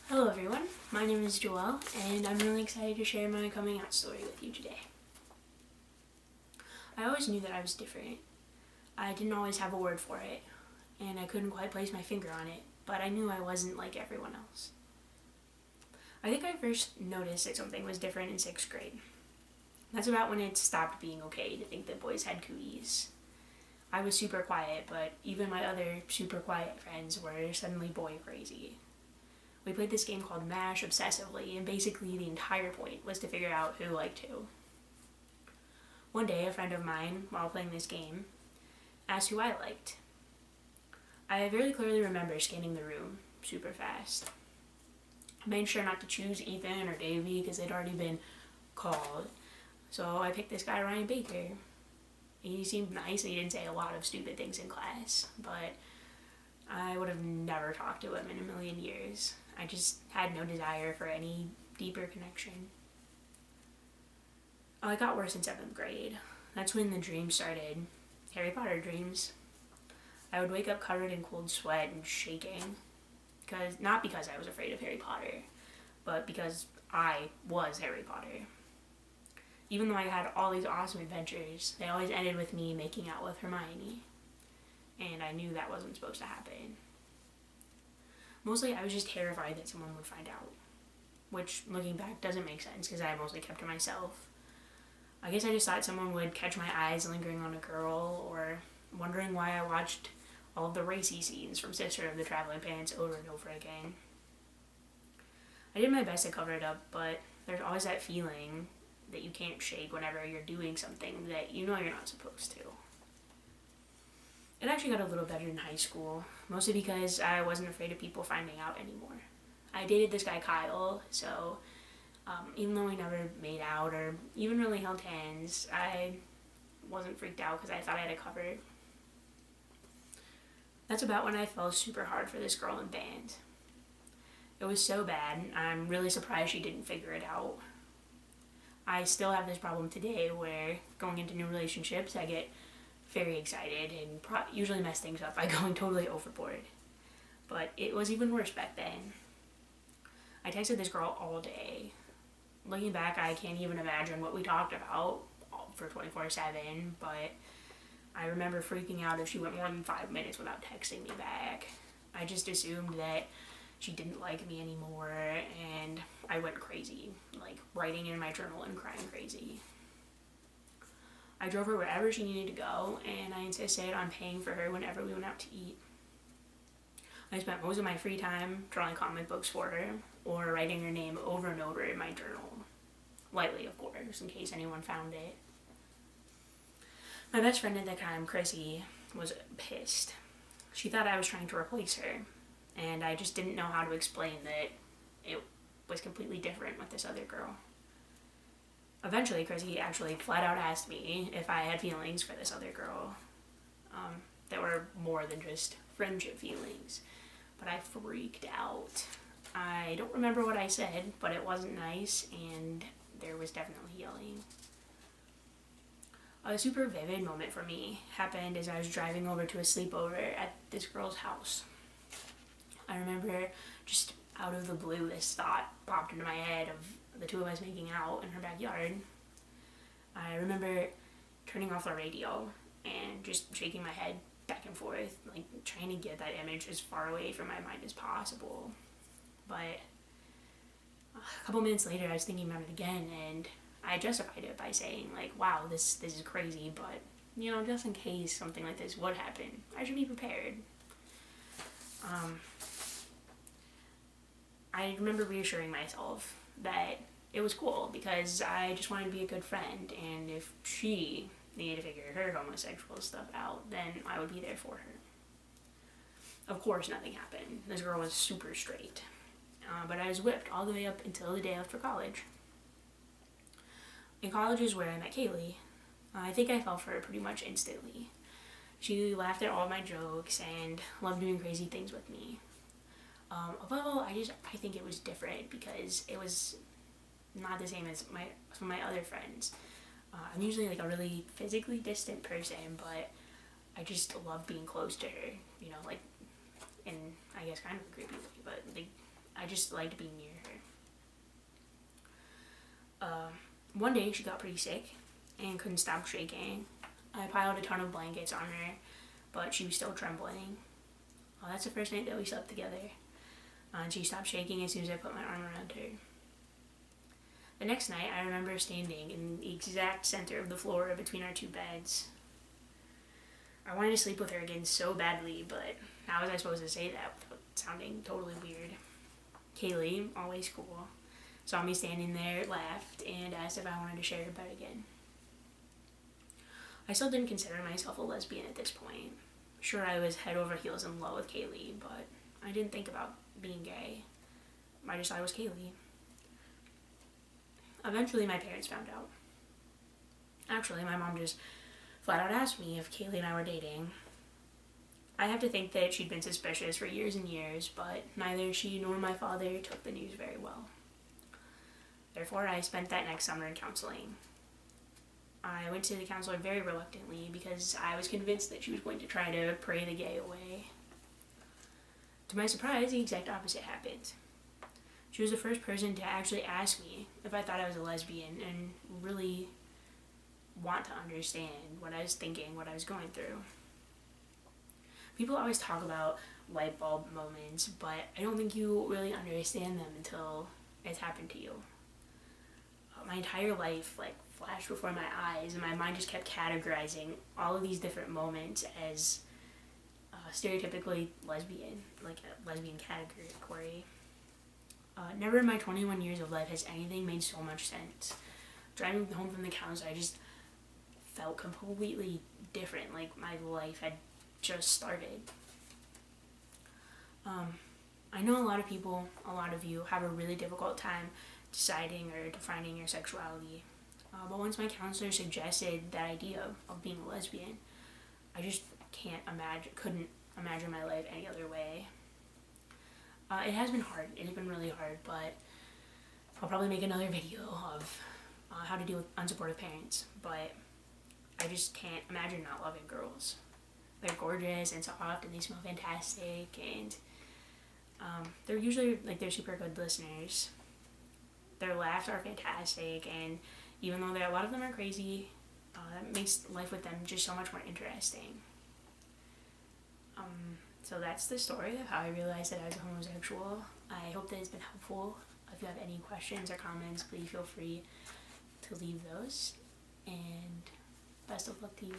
Hello everyone, my name is Joelle, and I'm really excited to share my coming out story with you today. I always knew that I was different. I didn't always have a word for it, and I couldn't quite place my finger on it, but I knew I wasn't like everyone else. I think I first noticed that something was different in 6th grade. That's about when it stopped being okay to think that boys had cooties. I was super quiet, but even my other super quiet friends were suddenly boy crazy. We played this game called MASH obsessively, and basically the entire point was to figure out who liked who. One day, a friend of mine, while playing this game, asked who I liked. I very clearly remember scanning the room super fast. I made sure not to choose Ethan or Davey because they'd already been called, so I picked this guy, Ryan Baker. He seemed nice and he didn't say a lot of stupid things in class, but I would have never talked to him in a million years. I just had no desire for any deeper connection. Oh, it got worse in 7th grade. That's when the dreams started. Harry Potter dreams. I would wake up covered in cold sweat and shaking. Not because I was afraid of Harry Potter, but because I was Harry Potter. Even though I had all these awesome adventures, they always ended with me making out with Hermione. And I knew that wasn't supposed to happen. Mostly I was just terrified that someone would find out, which looking back doesn't make sense because I mostly kept to myself. I guess I just thought someone would catch my eyes lingering on a girl, or wondering why I watched all of the racy scenes from Sister of the Traveling Pants over and over again. I did my best to cover it up, but there's always that feeling that you can't shake whenever you're doing something that you know you're not supposed to. It actually got a little better in high school, mostly because I wasn't afraid of people finding out anymore. I dated this guy Kyle, so even though we never made out or even really held hands, I wasn't freaked out because I thought I had it covered. That's about when I fell super hard for this girl in band. It was so bad, I'm really surprised she didn't figure it out. I still have this problem today where going into new relationships, I get very excited and usually mess things up by going totally overboard. But it was even worse back then. I texted this girl all day. Looking back, I can't even imagine what we talked about for 24/7, but I remember freaking out if she went more than 5 minutes without texting me back. I just assumed that she didn't like me anymore, and I went crazy, like writing in my journal and crying crazy. I drove her wherever she needed to go, and I insisted on paying for her whenever we went out to eat. I spent most of my free time drawing comic books for her, or writing her name over and over in my journal. Lightly, of course, in case anyone found it. My best friend at the time, Chrissy, was pissed. She thought I was trying to replace her, and I just didn't know how to explain that it was completely different with this other girl. Eventually, Chrissy actually flat out asked me if I had feelings for this other girl that were more than just friendship feelings, but I freaked out. I don't remember what I said, but it wasn't nice, and there was definitely yelling. A super vivid moment for me happened as I was driving over to a sleepover at this girl's house. I remember just out of the blue, this thought popped into my head of the two of us making out in her backyard. I remember turning off the radio and just shaking my head back and forth, like trying to get that image as far away from my mind as possible. But a couple minutes later, I was thinking about it again, and I justified it by saying, like, wow, this is crazy, but, you know, just in case something like this would happen, I should be prepared. I remember reassuring myself that it was cool because I just wanted to be a good friend, and if she needed to figure her homosexual stuff out, then I would be there for her. Of course, nothing happened. This girl was super straight. But I was whipped all the way up until the day after college. In college is where I met Kaylee. I think I fell for her pretty much instantly. She laughed at all my jokes and loved doing crazy things with me. Above all, I think it was different because it was not the same as some of my other friends. I'm usually like a really physically distant person, but I just love being close to her, you know, like in, I guess, kind of a creepy way, but like, I just liked being near her. One day she got pretty sick and couldn't stop shaking. I piled a ton of blankets on her, but she was still trembling. Well, that's the first night that we slept together. And she stopped shaking as soon as I put my arm around her. The next night, I remember standing in the exact center of the floor between our two beds. I wanted to sleep with her again so badly, but how was I supposed to say that without sounding totally weird? Kaylee, always cool, saw me standing there, laughed, and asked if I wanted to share her bed again. I still didn't consider myself a lesbian at this point. Sure, I was head over heels in love with Kaylee, but I didn't think about being gay. I just thought I was Kaylee. Eventually, my parents found out. Actually, my mom just flat out asked me if Kaylee and I were dating. I have to think that she'd been suspicious for years and years, but neither she nor my father took the news very well. Therefore, I spent that next summer in counseling. I went to the counselor very reluctantly because I was convinced that she was going to try to pray the gay away. To my surprise, the exact opposite happened. She was the first person to actually ask me if I thought I was a lesbian and really want to understand what I was thinking, what I was going through. People always talk about light bulb moments, but I don't think you really understand them until it's happened to you. My entire life flashed before my eyes, and my mind just kept categorizing all of these different moments as stereotypically lesbian, like a lesbian category. Never in my 21 years of life has anything made so much sense. Driving home from the counselor, I just felt completely different, like my life had just started. I know a lot of people, a lot of you, have a really difficult time deciding or defining your sexuality. But once my counselor suggested that idea of being a lesbian, I just couldn't imagine my life any other way. It has been hard. It has been really hard, but I'll probably make another video of how to deal with unsupportive parents. But I just can't imagine not loving girls. They're gorgeous and soft, and they smell fantastic, and they're usually they're super good listeners. Their laughs are fantastic, and even though a lot of them are crazy, that makes life with them just so much more interesting. So that's the story of how I realized that I was homosexual. I hope that it's been helpful. If you have any questions or comments, please feel free to leave those. And best of luck to you.